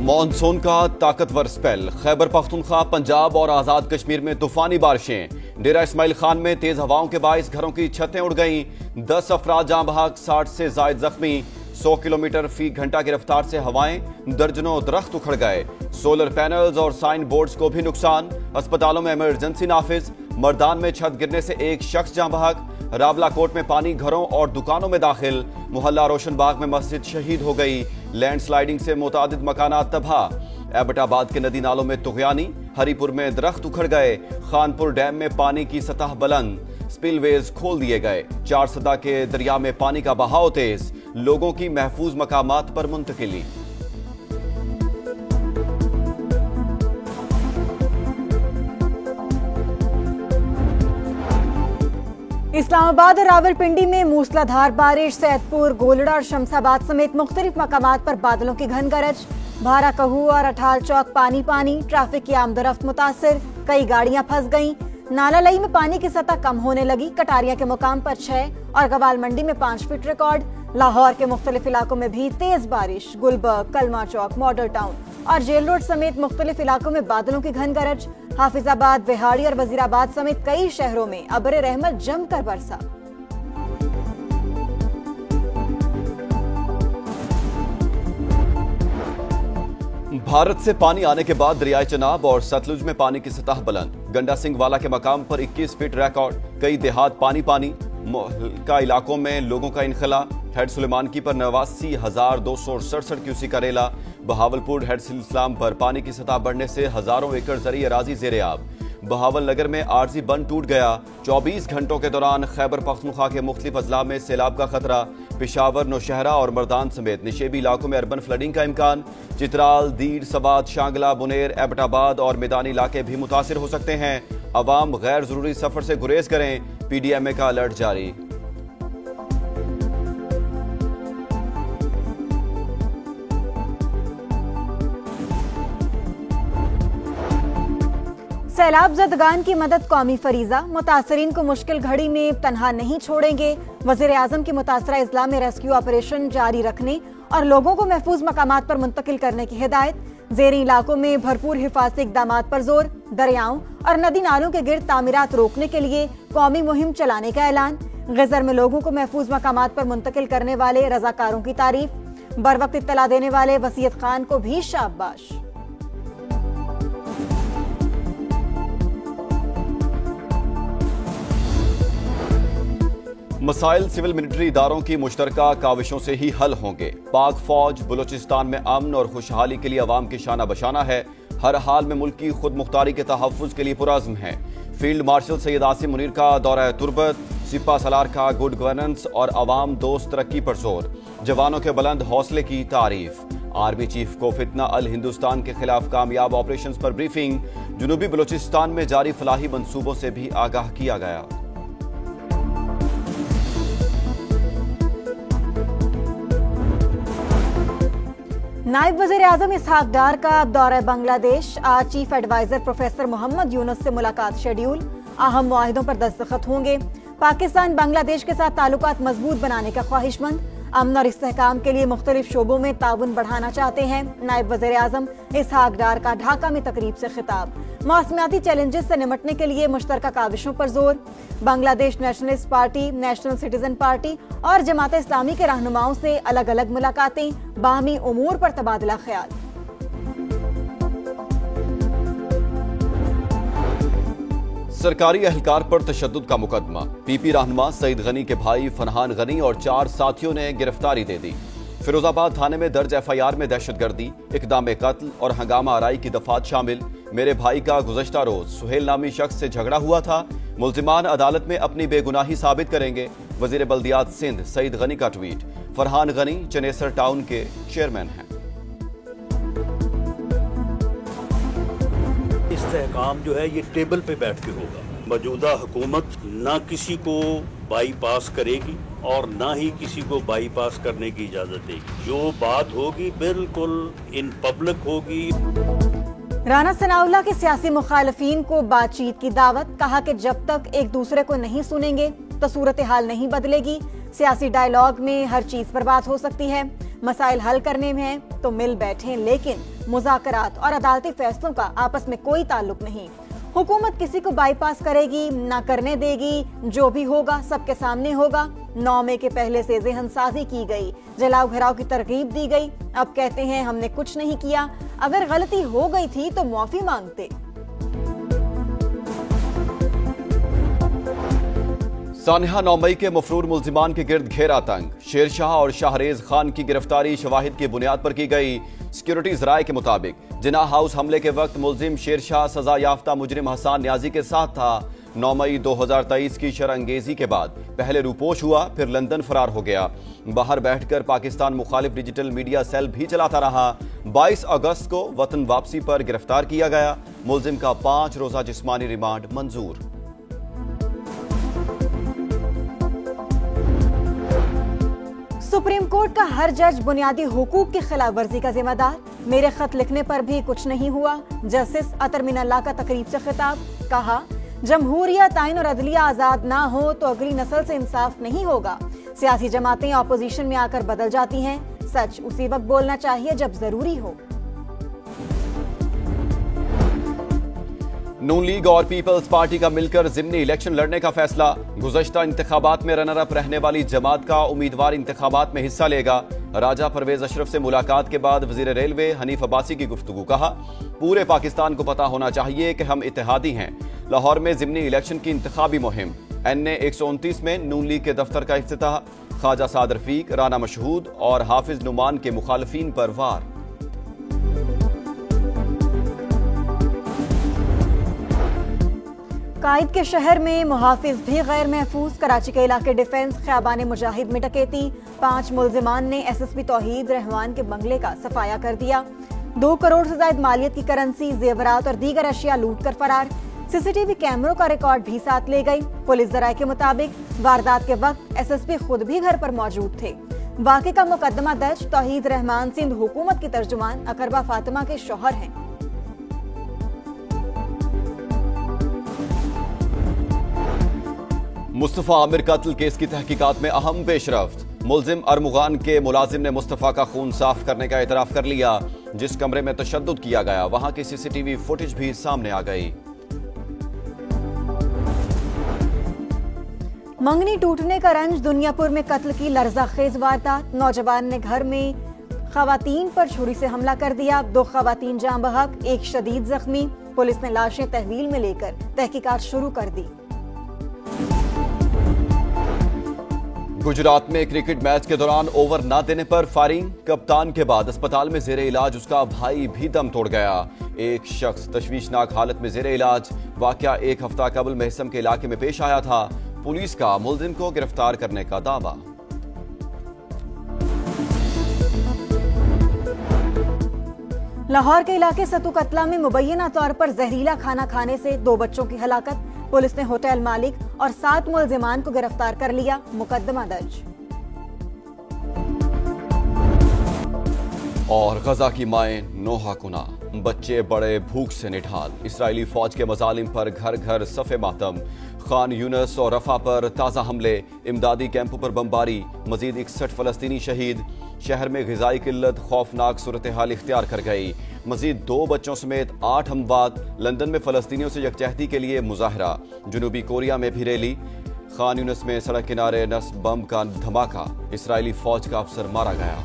Monsoon का ताकतवर spell, Khyber Pakhtunkhwa, Punjab और आजाद कश्मीर में तूफानी बारिशें। डेरा इस्माइल खान में तेज हवाओं के बायस घरों की छतें उड़ गईं, 10 अफराद जाँ बहक, 60 से जायद जख्मी। 100 किलोमीटर फी घंटा की रफ्तार से हवाएं, दर्जनों दरख्त उखड़ गए। सोलर पैनल्स और साइन बोर्ड्स को भी नुकसान। अस्पतालों में इमरजेंसी नाफिज। मर्दान में छत गिरने से एक शख्स जाँ बहक। रावलाकोट में पानी घरों और दुकानों में दाखिल। मोहल्ला रोशन बाग में मस्जिद शहीद हो गई। लैंडस्लाइडिंग से मुतादिद मकानात तबाह। एबटाबाद के नदी नालों में तुगयानी। हरीपुर में दरख्त उखड़ गए। खानपुर डैम में पानी की सतह बुलंद। स्पिलवेज खोल दिए गए। 4 सदा के दरिया में पानी का बहाव तेज। लोगों की महफूज मकामात पर मुंतकिली। इस्लामाबाद और रावलपिंडी में मूसलाधार बारिश। सैदपुर, गोलड़ा और शमशाबाद समेत मुख्तलिफ मकामात पर बादलों की घन गरज। भारा कहू और अठाल चौक पानी पानी। ट्रैफिक की आमदोरफ्त मुतासिर, कई गाड़ियां फंस गईं। नाला लई में पानी की सतह कम होने लगी। कटारिया के मुकाम पर 6 और गवाल मंडी में 5 फीट रिकॉर्ड। लाहौर के मुख्तलिफ इलाकों में भी तेज बारिश। गुलबर्ग, कलमा चौक, मॉडल टाउन और जेल रोड समेत मुख्तलिफ इलाकों में बादलों की घन गरज। हाफिजाबाद, बिहाड़ी और वजीराबाद समेत कई शहरों में अबरे रहमत जमकर बरसा। भारत से पानी आने के बाद दरियाए चनाब और सतलुज में पानी की सतह बुलंद। गंडा सिंह वाला के मकाम पर 21 फीट रिकॉर्ड। कई देहात पानी पानी। का इलाकों में लोगों का इनखला। हेड सुलेमानकी पर 89,267 क्यूसी का रेला। बहावलपुर हेड इस्लाम पर पानी की सतह बढ़ने से हजारों एकड़ जरी अराजी ज़ेर-ए-आब। बहावल नगर में आरजी बंद टूट गया। 24 घंटों के दौरान खैबर पख्तूनख्वा के मुख्तलिफ अजला में सैलाब का खतरा। पेशावर, नौशहरा और मर्दान समेत निशेबी इलाकों में अर्बन फ्लडिंग का इम्कान। चित्राल, दीर, सबात, शांगला, बुनेर, एबटाबाद और मैदानी इलाके भी मुतासिर हो सकते हैं। अवाम गैर जरूरी सफर से गुरेज करें। PDMA का अलर्ट जारी। सैलाब ज़दगान की मदद कौमी फरीजा। मुतासरीन को मुश्किल घड़ी में तनहा नहीं छोड़ेंगे। वज़ीर आज़म की मुतासरा इज़ला में रेस्क्यू ऑपरेशन जारी रखने और लोगों को महफूज मकामात पर मुंतकिल करने की हिदायत। ज़ेरी इलाकों में भरपूर हिफाजती इक़दामात पर जोर। दरियाओं और नदी नालों के गिर्द तामीरात रोकने के लिए कौमी मुहिम चलाने का ऐलान। गज़र में लोगों को महफूज मकामात पर मुंतकिल करने वाले रज़ाकारों की तारीफ। बर वक्त इत्तला देने वाले वसीयत खान को भी शाबाश। मसाइल सिविल मिलिट्री इदारों की मुश्तरका काविशों से ही हल होंगे। पाक फौज बलूचिस्तान में अमन और खुशहाली के लिए अवाम की शाना बशाना है। हर हाल में मुल्क की खुद मुख्तारी के तहफ़्फ़ुज़ के लिए पुरज़्म है। फील्ड मार्शल सैयद आसिम मुनीर का दौरा तुर्बत। सिपा सलार का गुड गवर्नेंस और अवाम दोस्त तरक्की पर जोर। जवानों के बुलंद हौसले की तारीफ। आर्मी चीफ को फितना अल हिंदुस्तान के खिलाफ कामयाब ऑपरेशंस पर ब्रीफिंग। जुनूबी बलूचिस्तान में जारी फलाही मंसूबों से भी आगाह किया गया। नायब वज़ीर आज़म इसहाक डार का दौरा बांग्लादेश। आज chief adviser professor Mohammad Yunus से मुलाकात शेड्यूल। अहम मुआहिदों पर दस्तखत होंगे। पाकिस्तान बांग्लादेश के साथ ताल्लुकात मजबूत बनाने का ख्वाहिशमंद। अमन और इस्तेहकाम के लिए मुख्तलिफ शोबों में ताउन बढ़ाना चाहते हैं। नायब वज़ीर आज़म इसहाक डार का ढाका में तकरीब से खिताब। मौसमियाती चैलेंजेस से निमटने के लिए मुश्तरका काविशों पर जोर। Bangladesh nationalist party, national citizen party और जमात इस्लामी के रहनुमाओं से अलग अलग मुलाकातें। बाहमी उमूर पर तबादला ख्याल। सरकारी अहलकार पर तशद्दुद का मुकदमा। PP रहनुमा सईद गनी के भाई फरहान गनी और 4 साथियों ने गिरफ्तारी दे दी। फिरोजाबाद थाने में दर्ज FIR में दहशतगर्दी, इक़दाम कत्ल और हंगामा आराई की दफात शामिल। मेरे भाई का गुज़श्ता रोज सुहेल नामी शख्स से झगड़ा हुआ था। मुल्जिमान अदालत में अपनी बेगुनाही साबित करेंगे। वजीर बल्दियात सिंध सईद गनी का ट्वीट। फरहान गनी चनेसर टाउन के चेयरमैन हैं। इस्तेहकाम जो है ये टेबल पे बैठ के होगा। मौजूदा हुकूमत ना किसी को बाईपास करेगी और ना ही किसी को बाईपास करने की इजाजत देगी। जो बात होगी बिल्कुल इन पब्लिक होगी। राना सनाउल्लाह के सियासी मुखालफीन को बातचीत की दावत। कहा कि जब तक एक दूसरे को नहीं सुनेंगे तो सूरत हाल नहीं बदलेगी। सियासी डायलॉग में हर चीज पर बात हो सकती है। मसाइल हल करने में है तो मिल बैठें, लेकिन मुज़ाकरात और अदालती फैसलों का आपस में कोई ताल्लुक नहीं। हुकूमत किसी को बाईपास करेगी, ना करने देगी। जो भी होगा सबके सामने होगा। 9 मई के पहले से ज़हनसाज़ी की गई, जलाओ घराव की तरगीब दी गई। अब कहते हैं हमने कुछ नहीं किया। अगर गलती हो गई थी तो माफी मांगते। सानिहा 9 मई के मफरूर मुल्जिमान के गिर्द घेरा तंग। शेरशाह और शाहरेज खान की गिरफ्तारी शवाहिद की बुनियाद पर की गई। सिक्योरिटी जराये के मुताबिक जिन्ना हाउस हमले के वक्त मुल्जिम शेरशाह सजा याफ्ता मुजरिम हसन न्याजी के साथ था। 9 मई 2023 की शरअंगेजी के बाद पहले रूपोश हुआ, फिर लंदन फरार हो गया। बाहर बैठकर पाकिस्तान मुखालिफ डिजिटल मीडिया सेल भी चलाता रहा। 22 अगस्त को वतन वापसी पर गिरफ्तार किया गया। मुल्जिम का 5 रोजा जिस्मानी रिमांड मंजूर। सुप्रीम कोर्ट का हर जज बुनियादी हुकूक की खिलाफ वर्जी का जिम्मेदार। मेरे खत लिखने पर भी कुछ नहीं हुआ। जस्टिस अतर मिनल्ला का तकरीब से खिताब। कहा, जमहूरियत, आइन और अदलिया आजाद ना हो तो अगली नस्ल से इंसाफ नहीं होगा। सियासी जमातें ऑपोजिशन में आकर बदल जाती हैं। सच उसी वक्त बोलना चाहिए जब जरूरी हो। नून लीग और पीपल्स पार्टी का मिलकर जिमनी इलेक्शन लड़ने का फैसला। गुज़श्ता इंतखाबात में रनर अप रहने वाली जमात का उम्मीदवार इंतखाबात में हिस्सा लेगा। राजा परवेज अशरफ से मुलाकात के बाद वजीर रेलवे हनीफ अब्बासी की गुफ्तगू। कहा, पूरे पाकिस्तान को पता होना चाहिए कि हम इत्तेहादी हैं। लाहौर में जिमनी इलेक्शन की इंतखाबी मुहिम। NA 129 में नून लीग के दफ्तर का इफ्तिताह। ख्वाजा साद रफीक, राना मशहूद और हाफिज नुमान के मुखालफीन पर वार। कायद के शहर में मुहाफिज भी गैर महफूज। कराची के इलाके डिफेंस ख्याबान मुजाहिद में डकैती। 5 मुल्जिमान ने SSP तौहीद रहमान के बंगले का सफाया कर दिया। 2 करोड़ से ज्यादा मालियत की करेंसी, जेवरात और दीगर अशिया लूट कर फरार। CCTV कैमरों का रिकॉर्ड भी साथ ले गई। पुलिस जराये के मुताबिक वारदात के वक्त SSP खुद भी घर पर मौजूद थे। वाक़े का मुकदमा दर्ज। तौहीद रहमान सिंध हुकूमत की तर्जुमान अकरबा फातिमा के शौहर हैं। मुस्तफा आमिर कत्ल केस की तहकीकात में अहम पेशरफ्त। मुल्जिम अरमुगान के मुलाजिम ने मुस्तफा का खून साफ करने का एतराफ कर लिया। जिस कमरे में तशद्दुद किया गया वहां की CCTV फुटेज भी सामने आ गई। मंगनी टूटने का रंज। दुनियापुर में कत्ल की लर्ज़ाखेज वारदात। नौजवान ने घर में खवातीन पर छुरी से हमला कर दिया। 2 खवातीन जाँ बहक, 1 शदीद जख्मी। पुलिस ने लाशें तहवील में लेकर तहकीकात शुरू कर दी। गुजरात में क्रिकेट मैच के दौरान ओवर न देने पर फायरिंग। कप्तान के बाद अस्पताल में जेरे इलाज उसका भाई भी दम तोड़ गया। एक शख्स तशवीशनाक हालत में जेरे इलाज। वाकया 1 हफ्ता कबल महसम के इलाके में पेश आया था। पुलिस का मुल्जिम को गिरफ्तार करने का दावा। लाहौर के इलाके सतू कतला में मुबैना तौर पर जहरीला खाना खाने से 2 बच्चों की हलाकत। पुलिस ने होटल मालिक और 7 मुल्जिमान को गिरफ्तार कर लिया। मुकदमा दर्ज। और गजा की माएं नोहा कुना, बच्चे बड़े भूख से निढाल। इस्राएली फौज के मजालिम पर घर घर सफ़े मातम। खान यूनस और रफा पर ताज़ा हमले। इमदादी कैंपों पर बमबारी। मजीद 61 फलस्तीनी शहीद। शहर में ग़िज़ाई किल्लत खौफनाक सूरत हाल इख्तियार कर गई। मजीद 2 बच्चों समेत 8 अमवात। लंदन में फलस्तीनियों से यकजहती के लिए मुजाहरा। जनूबी कोरिया में भी रैली। खान यूनस में सड़क किनारे नस्ब बम का धमाका। इस्राएली फौज का अफसर मारा गया।